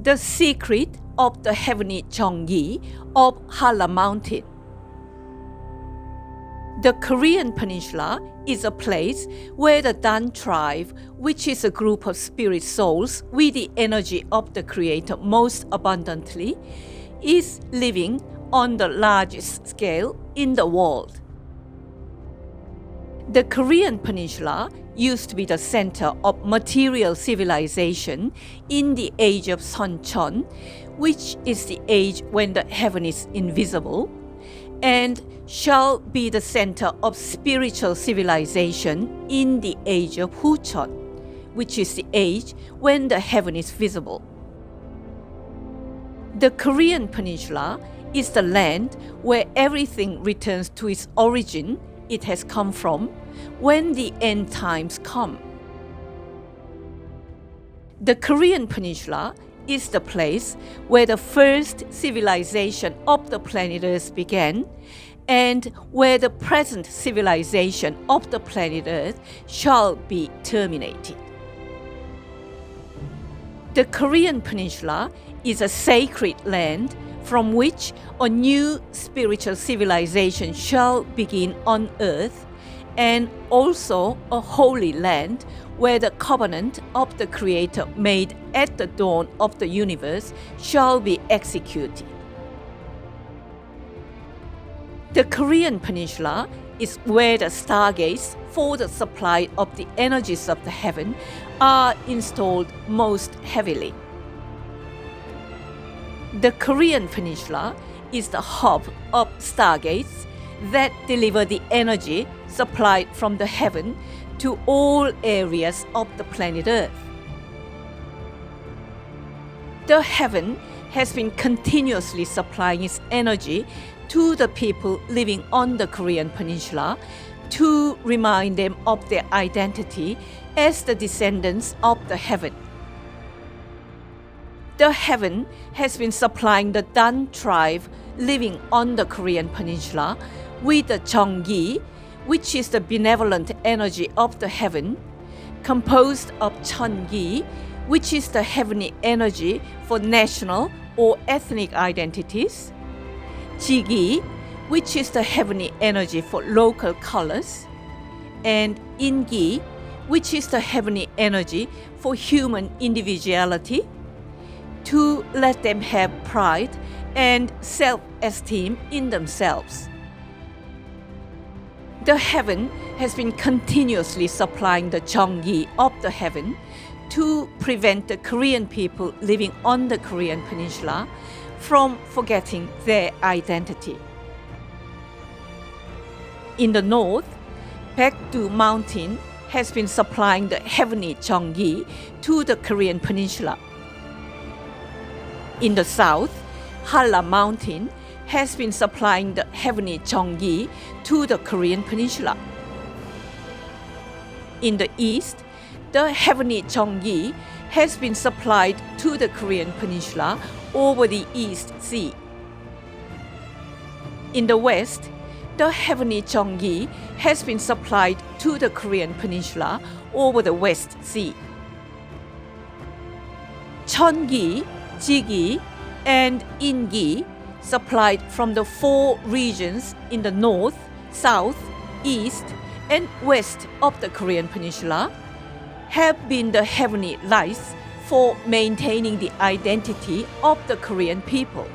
The secret of the heavenly Jung-Ki of Halla Mountain. The Korean Peninsula is a place where the DAUM tribe, which is a group of spirit souls with the energy of the Creator most abundantly, is living on the largest scale in the world. The Korean Peninsula used to be the center of material civilization in the age of Suncheon, which is the age when the heaven is invisible, and shall be the center of spiritual civilization in the age of Hucheon, which is the age when the heaven is visible. The Korean Peninsula is the land where everything returns to its origin it has come from when the end times come. The Korean Peninsula is the place where the first civilization of the planet Earth began and where the present civilization of the planet Earth shall be terminated. The Korean Peninsula is a sacred land from which a new spiritual civilization shall begin on earth, and also a holy land where the covenant of the Creator made at the dawn of the universe shall be executed. The Korean Peninsula is where the stargates for the supply of the energies of the heaven are installed most heavily. The Korean Peninsula is the hub of stargates that deliver the energy supplied from the heaven to all areas of the planet Earth. The heaven has been continuously supplying its energy to the people living on the Korean Peninsula to remind them of their identity as the descendants of the heaven. The heaven has been supplying the DAUM tribe living on the Korean Peninsula with the Jung-Ki, which is the benevolent energy of the heaven, composed of Cheon-Ki, which is the heavenly energy for national or ethnic identities, Ji-Ki, which is the heavenly energy for local colors, and In-Ki, which is the heavenly energy for human individuality, to let them have pride and self-esteem in themselves. The heaven has been continuously supplying the Jung-Ki of the heaven to prevent the Korean people living on the Korean Peninsula from forgetting their identity. In the north, Baekdu Mountain has been supplying the heavenly Jung-Ki to the Korean Peninsula. In the south, Halla Mountain has been supplying the heavenly Jung-Ki to the Korean Peninsula. In the east, the heavenly Jung-Ki has been supplied to the Korean Peninsula over the East Sea. In the west, the heavenly Jung-Ki has been supplied to the Korean Peninsula over the West Sea. Cheon-Ki, Ji-Ki, and In-Ki, supplied from the four regions in the north, south, east, and west of the Korean Peninsula, have been the heavenly lights for maintaining the identity of the Korean people.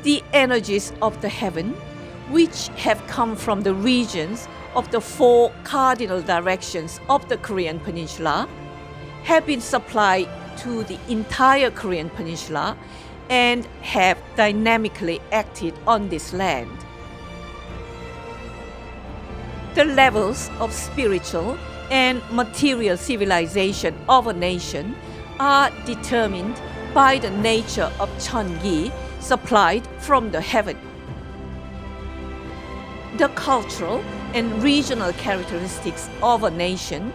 The energies of the heaven, which have come from the regions of the four cardinal directions of the Korean Peninsula, have been supplied to the entire Korean Peninsula and have dynamically acted on this land. The levels of spiritual and material civilization of a nation are determined by the nature of Cheon-Ki supplied from the heaven. The cultural and regional characteristics of a nation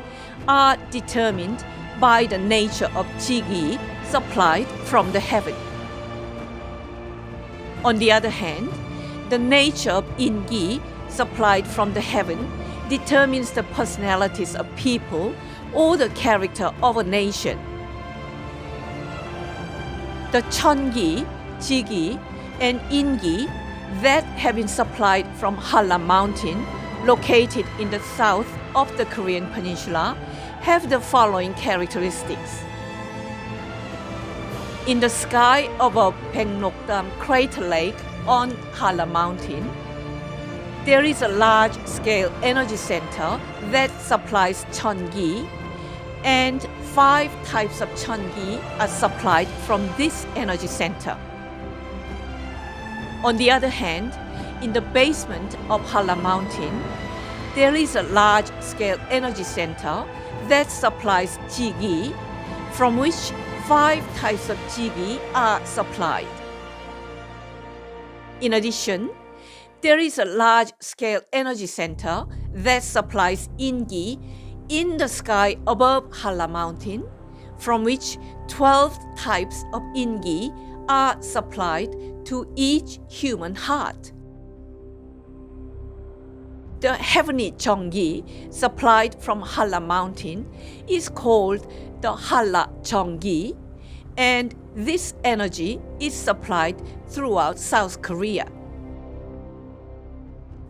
are determined by the nature of Ji-Ki supplied from the heaven. On the other hand, the nature of In-Ki supplied from the heaven determines the personalities of people or the character of a nation. the Chungki, Jigi, and Ingi that have been supplied from Halla mountain, located in the south of the Korean peninsula, have the following characteristics. In the sky above Baeknokdam crater lake on Halla mountain, there is a large-scale energy center that supplies Chungki, and 5 types of Chungki are supplied from this energy center. On the other hand, in the basement of Halla mountain, there is a large-scale energy center that supplies Jigi, from which 5 types of Jigi are supplied. In addition, there is a large-scale energy center that supplies Ingi in the sky above Halla mountain, from which 12 types of Ingi are supplied to each human heart. The heavenly Jung-Ki supplied from Halla mountain is called the Halla Jung-Ki, and this energy is supplied throughout South Korea.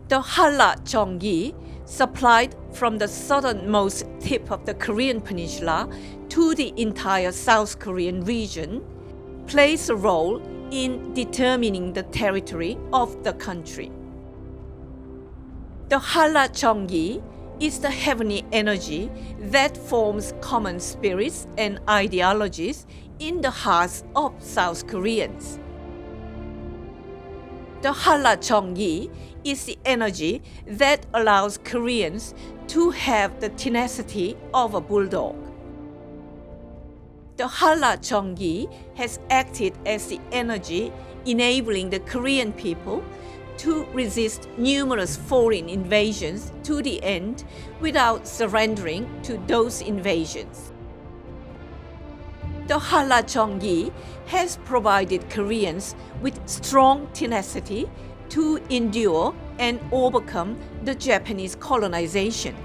The Halla Jung-Ki, supplied from the southernmost tip of the Korean peninsula to the entire South Korean region, plays a role in determining the territory of the country. The Halla Jung-Ki is the heavenly energy that forms common spirits and ideologies in the hearts of South Koreans. The Halla Jung-Ki is the energy that allows Koreans to have the tenacity of a bulldog. The Halla Jung-Ki has acted as the energy enabling the Korean people to resist numerous foreign invasions to the end without surrendering to those invasions. The Halla Jung-Ki has provided Koreans with strong tenacity to endure and overcome the Japanese colonization.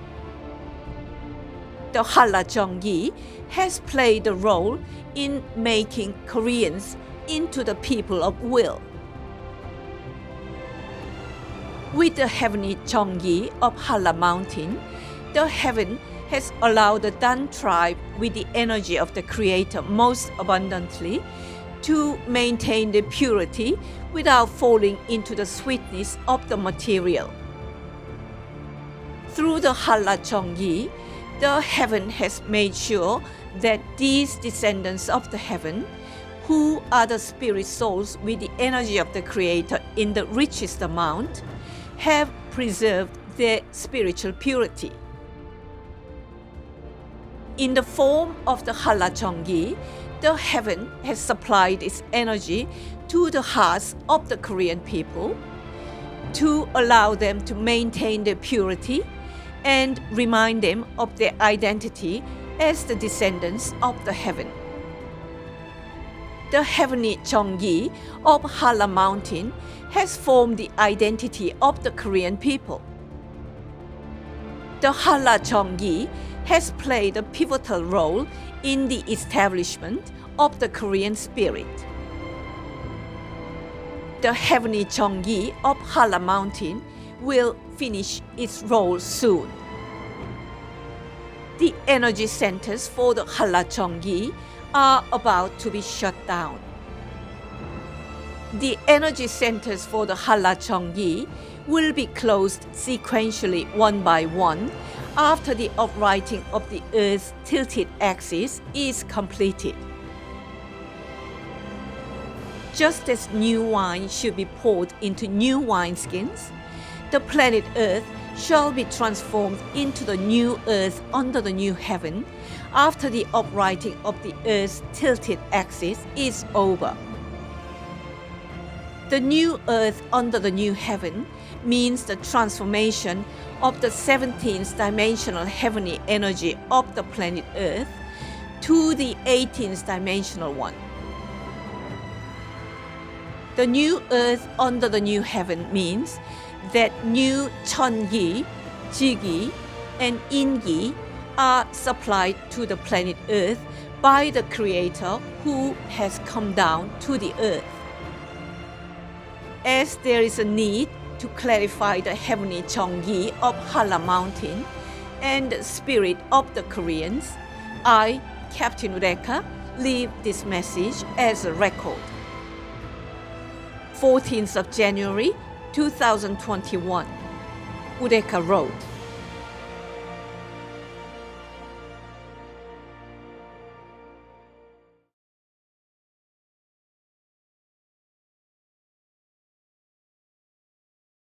The Halla Jung-Ki has played a role in making Koreans into the people of will. With the heavenly Jung-Ki of Halla mountain, the heaven has allowed the DAUM tribe with the energy of the Creator most abundantly to maintain the purity without falling into the sweetness of the material. Through the Halla Jung-Ki, the heaven has made sure that these descendants of the heaven, who are the spirit souls with the energy of the Creator in the richest amount, have preserved their spiritual purity. In the form of the Halla Jung-Ki, the heaven has supplied its energy to the hearts of the Korean people to allow them to maintain their purity and remind them of their identity as the descendants of the heaven. The heavenly Jung-Ki of Halla mountain has formed the identity of the Korean people. The Halla Jung-Ki has played a pivotal role in the establishment of the Korean spirit. The heavenly Jung-Ki of Halla mountain will finish its role soon. The energy centers for the Halla Jung-Ki are about to be shut down. The energy centers for the Halla Jung-Ki will be closed sequentially one by one after the uprighting of the Earth's tilted axis is completed. Just as new wine should be poured into new wineskins, the planet Earth shall be transformed into the new Earth under the new heaven after the uprighting of the Earth's tilted axis is over. The new Earth under the new heaven means the transformation of the 17th dimensional heavenly energy of the planet Earth to the 18th dimensional one. The new Earth under the new heaven means that new Chungki, Jigi, and Ingi are supplied to the planet Earth by the Creator who has come down to the earth. As there is a need to clarify the heavenly Jung-Ki of Halla mountain and the spirit of the Koreans, I, Captain Ureka, leave this message as a record. 14th of January 2021, Ureka wrote,